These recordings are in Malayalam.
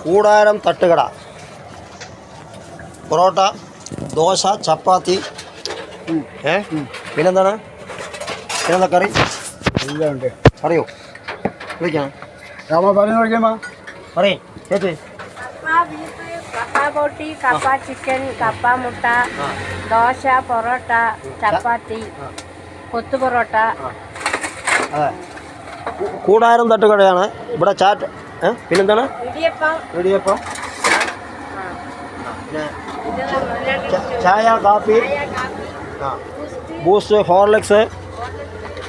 കൂടാരം തട്ടുകട. പൊറോട്ട, ദോശ, ചപ്പാത്തി, പിന്നെന്താണ്? പിന്നെന്താ കറി? എല്ലാം ഉണ്ട്. അറിയോ? വിളിക്കാം. പറയും ചേച്ചി. കപ്പ ബോട്ടി, കപ്പ ചിക്കൻ, കപ്പ മുട്ട, ദോശ, പൊറോട്ട, ചപ്പാത്തി, കൊത്തു പൊറോട്ട. അതെ, കൂടാരം തട്ടുകടയാണ് ഇവിടെ. ചാറ്റ് പിന്നെന്താണ്? ഇടിയപ്പം, ചായ, കാപ്പി, ബൂസ്റ്റ്, ഹോർലിക്സ്,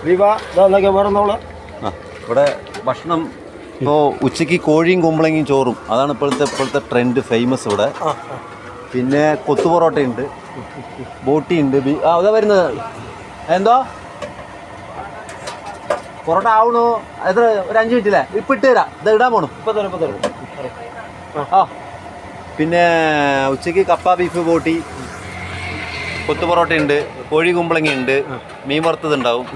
വിവ, ഇതൊക്കെ വേറെന്നോള്. ഇവിടെ ഭക്ഷണം ഇപ്പോൾ ഉച്ചയ്ക്ക് കോഴിയും കുമ്പളങ്ങയും ചോറും അതാണ് ഇപ്പോഴത്തെ ട്രെൻഡ്, ഫേമസ് ഇവിടെ. പിന്നെ കൊത്തു പൊറോട്ടയുണ്ട്, ബോട്ടിയുണ്ട്. അതാ വരുന്നത്. എന്തോ പൊറോട്ട ആവണോ? എത്ര? ഒരു 5 മിനിറ്റില്ലേ? ഇപ്പം ഇട്ട് തരാം. ഇത് ഇടാൻ പോണു. ഇപ്പം തരും. ആ, പിന്നെ ഉച്ചയ്ക്ക് കപ്പ, ബീഫ്, ബോട്ടി, കൊത്തു പൊറോട്ടയുണ്ട്, കോഴി കുമ്പളങ്ങയുണ്ട്, മീൻ വറുത്തതുണ്ടാവും.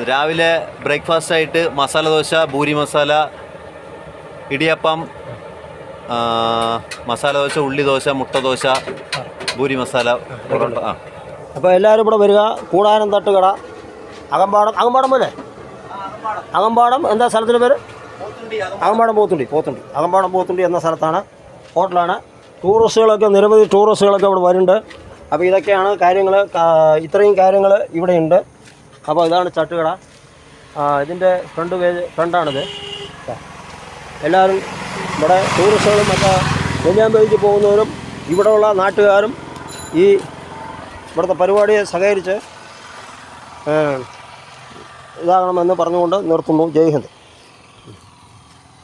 രാവിലെ ബ്രേക്ക്ഫാസ്റ്റായിട്ട് മസാല ദോശ, പൂരി മസാല, ഇടിയപ്പം, മസാല ദോശ, ഉള്ളി ദോശ, മുട്ട ദോശ, പൂരി മസാല, പൊറോട്ട. അപ്പോൾ എല്ലാവരും ഇവിടെ വരിക. കൂടാരം തട്ടുകട, അകമ്പാടം പോലെ. അകമ്പാടം എന്താ സ്ഥലത്തിൻ്റെ പേര്? അകമ്പാടം പോത്തുണ്ടി എന്ന സ്ഥലത്താണ്, ഹോട്ടലാണ്. നിരവധി ടൂറിസ്റ്റുകളൊക്കെ ഇവിടെ വരുന്നുണ്ട്. അപ്പോൾ ഇതൊക്കെയാണ് കാര്യങ്ങൾ. ഇത്രയും കാര്യങ്ങൾ ഇവിടെയുണ്ട്. അപ്പോൾ ഇതാണ് തട്ടുകട. ഇതിൻ്റെ ഫ്രണ്ടാണിത്. എല്ലാവരും ഇവിടെ ടൂറിസ്റ്റുകളും മറ്റേ നെല്ലിയാമ്പതിക്ക് പോകുന്നവരും ഇവിടെയുള്ള നാട്ടുകാരും ഈ ഇവിടുത്തെ പരിപാടിയെ സഹകരിച്ച് ഇതാകണമെന്ന് പറഞ്ഞുകൊണ്ട് നിർത്തുന്നു. ജയ് ഹിന്ദ്.